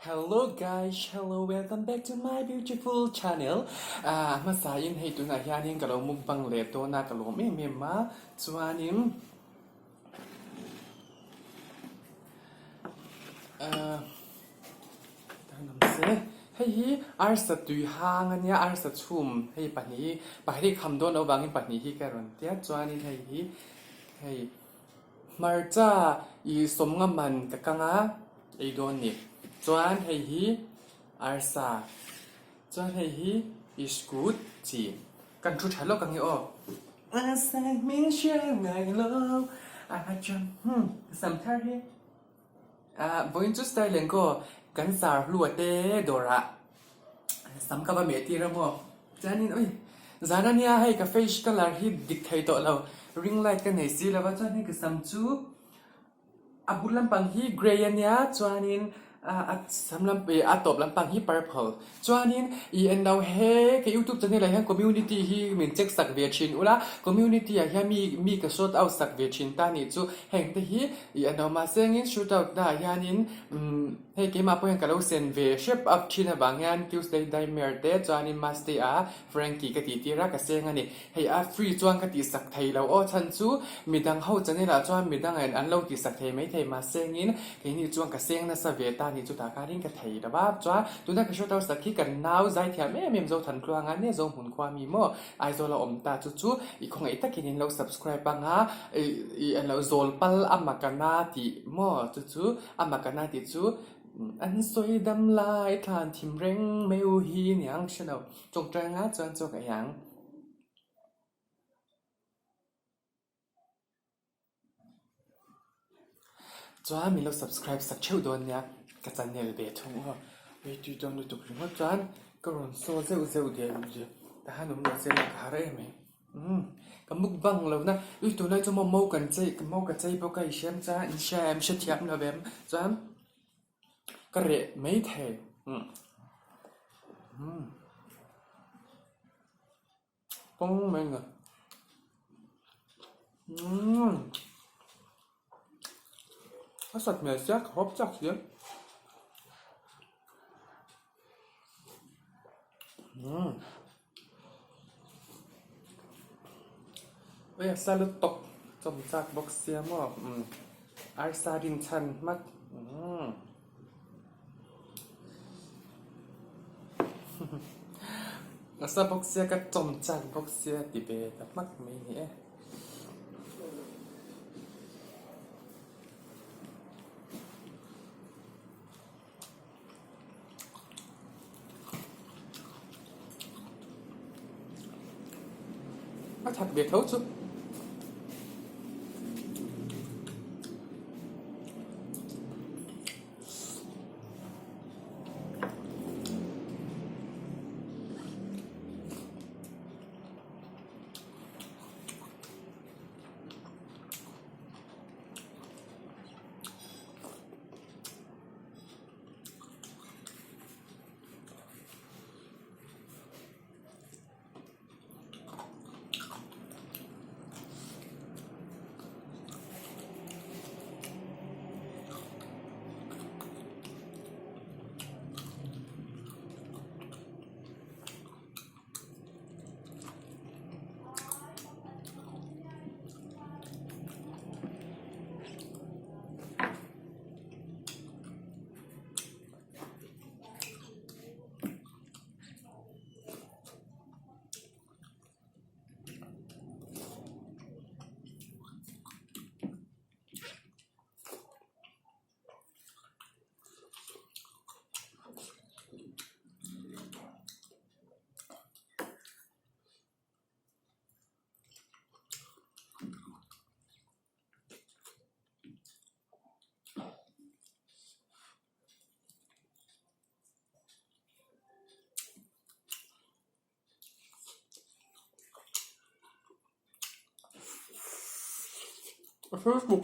Hello guys, hello, welcome back to my beautiful channel. มาสายินให้ตุนายานินกับเรามุกบังเลโตนากับเราไม่เมมาสวานิมตั้งนำเสให้ฮีอาร์สตุยหางอันเนี้ยอาร์สชุมให้ปะนี้ปะที่คำโดนเอาบางปะนี้ที่การันเตียสวานินให้ฮีให้มาจ้าอีสมงมันกับกังอาไอโดนนี่จวนให้ฮีอาร์ซาจวนให้ฮีอิสกูดจีกันชุดฉลกันเงี้ยอ๋ออาซามินเชื่อไงโลอาจันสัมทารีบอยจุดสไตล์เลงก็กันสารลัวเตโดระสัมกับเมียตีระบบจานินโอ้ยจานันเนี่ยให้กาแฟชิกันลาฮีดิกไทโตเราริงไลท์กันไหนสิแล้วว่าจานี่ก็สัมจูบุลลัมปังฮีเกรย์เนี่ยจานินสำหรับตบลำปังฮี purple จวนนี้อันเราเฮ้กับ YouTube จะนี่อะไรฮะ community ฮีเหมือนเช็คสักเวชินอุละ community อ่ะมีกระสดเอาสักเวชินตานี่จู่แห่งที่ฮีอันเรามาเสียงอินชุดเอาได้ยานินให้เกี่ยมาพวกยังกับเราเซนเวชเอัพชินบางงาน Tuesdayได้เมอร์เดจวนนี้มาสเตย์Frankie กับตีรักกับเสียงอันนี้ให้ฟรีจวนกับตีสักไทยเราฉันจู่มีดังเขาจะนี่ละจวนมีดังอันเราตีสักไทยไม่ไทยมาเสียงอินให้นี่จวนกับเสียงน่ะสเวตานี่จุดการิงกับไทยแต่ว่าจ้าตัวนั้นก็ช่วยเราสักที่กันน้าวใจเทียมเมมโจทันกลางงานเนี่ยโจหุ่นความมีโม่ไอโซเราอมตาจู่อีกของไอ้ตะกี้นี่เรา subscribe ปังฮะเราโจลปัลอามากันนาติโม่จู่อามากันนาติจู่อันสวยดำลายทานทิมเร่งไม่อุฮีเนี่ยงฉันเอาจงใจงาจวนจงกันยังจ้ามีเรา subscribe สักเช่าโดนเนี่ยกระจันเนี่ยเบทงว่าเวทีจงดูตุกริมจ้านก็รอนโซ่เซลเซลเดียวอยู่แต่ฮันนุ่มเราเซลหาเร่ไหมกับมุกบังเรานะตัวนั้นจะมาโมกันใจกับโมกันใจพวกไอ้เชมจ้าอินเชมเชียมนะเบมจ้าก็เร่ไม่เท่ป้องแมงอ่ะถ้าสัตว์เมียเสียขอบจักเสียเว้ยซาลุตกจมจากบ็อกเซียมอกอาร์ซาดินชันมัดซาบ็อกเซียก็จมจากบ็อกเซียติเบตมักไม่เนี่ยมาถัดเบียดเขาสุดเฟซบุ๊ก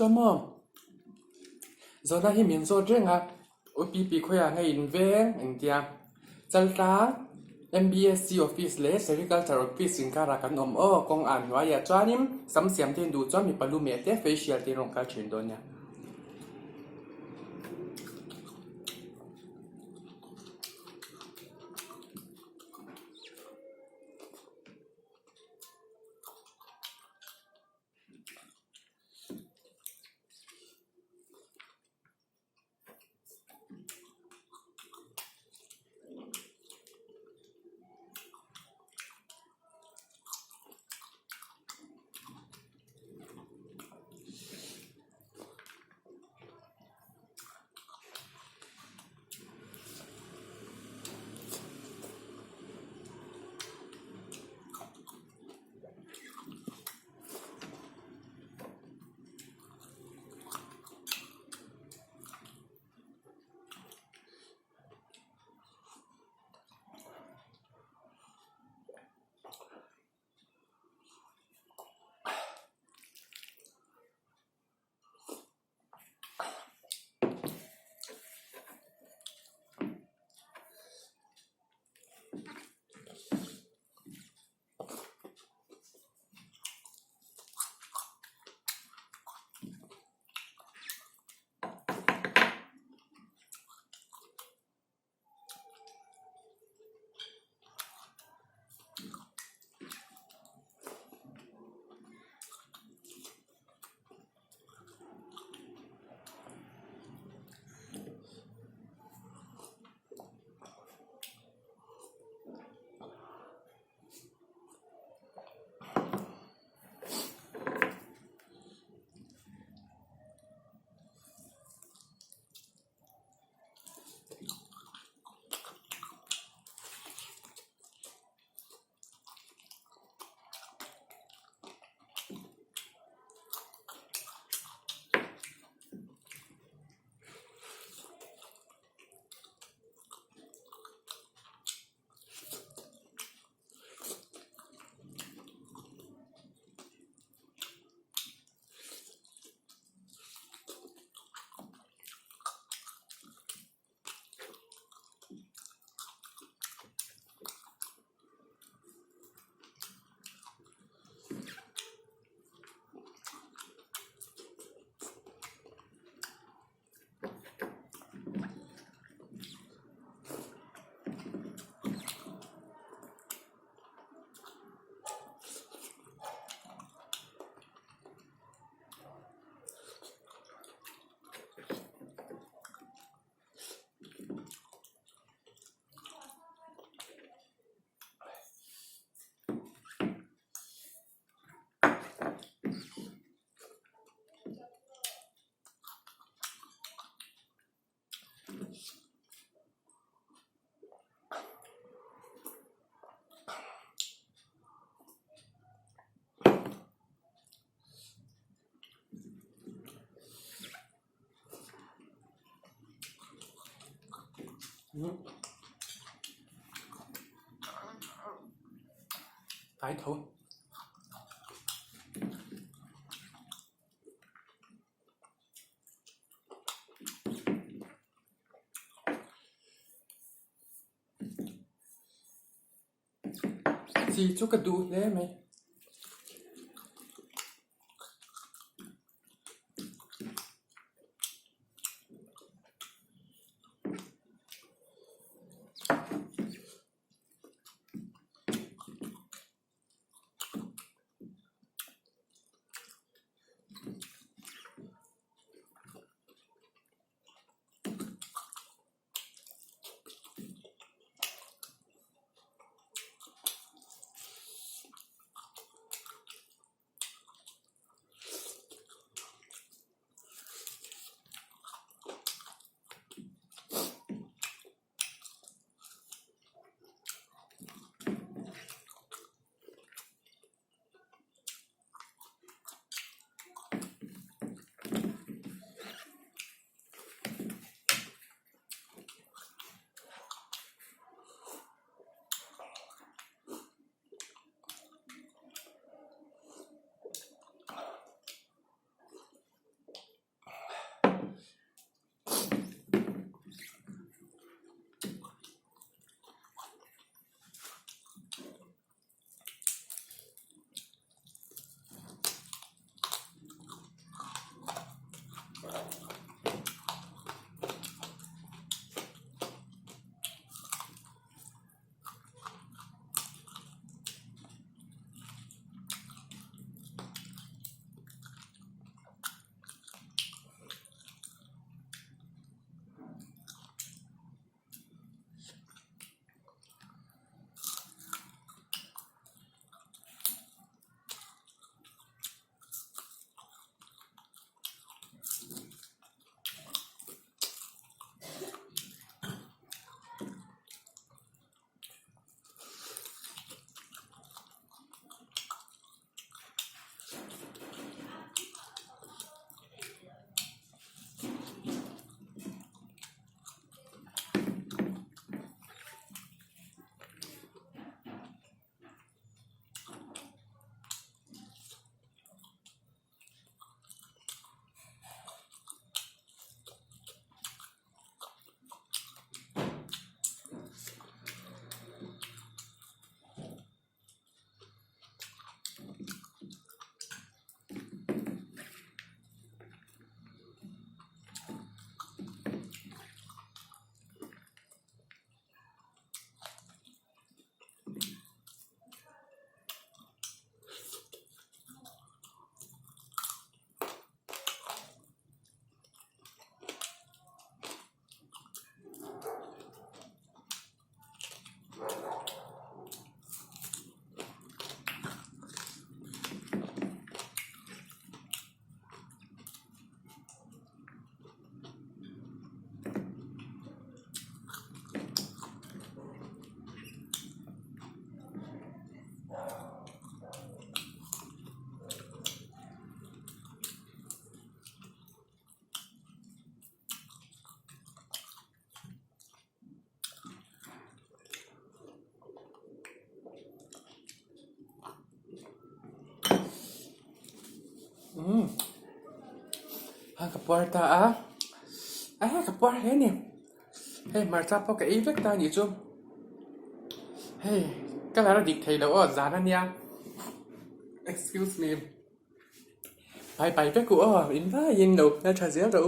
Chamo. Zona hi min so drenga. OPP khoya ngai inveng engtia. Chalta MBSC office le sericulture office in Karakan o kong an waya chanim sam siam tin du chami palume te facial tin rong ka chin donya. Tái thôi. Gì chú cái đu thế mày. kaporta kapor he ni hey marcha po ka evek ta ni chu hey kalara dik thei lo o zana nia excuse me bye bye pe ku o in va yin no na cha zia ro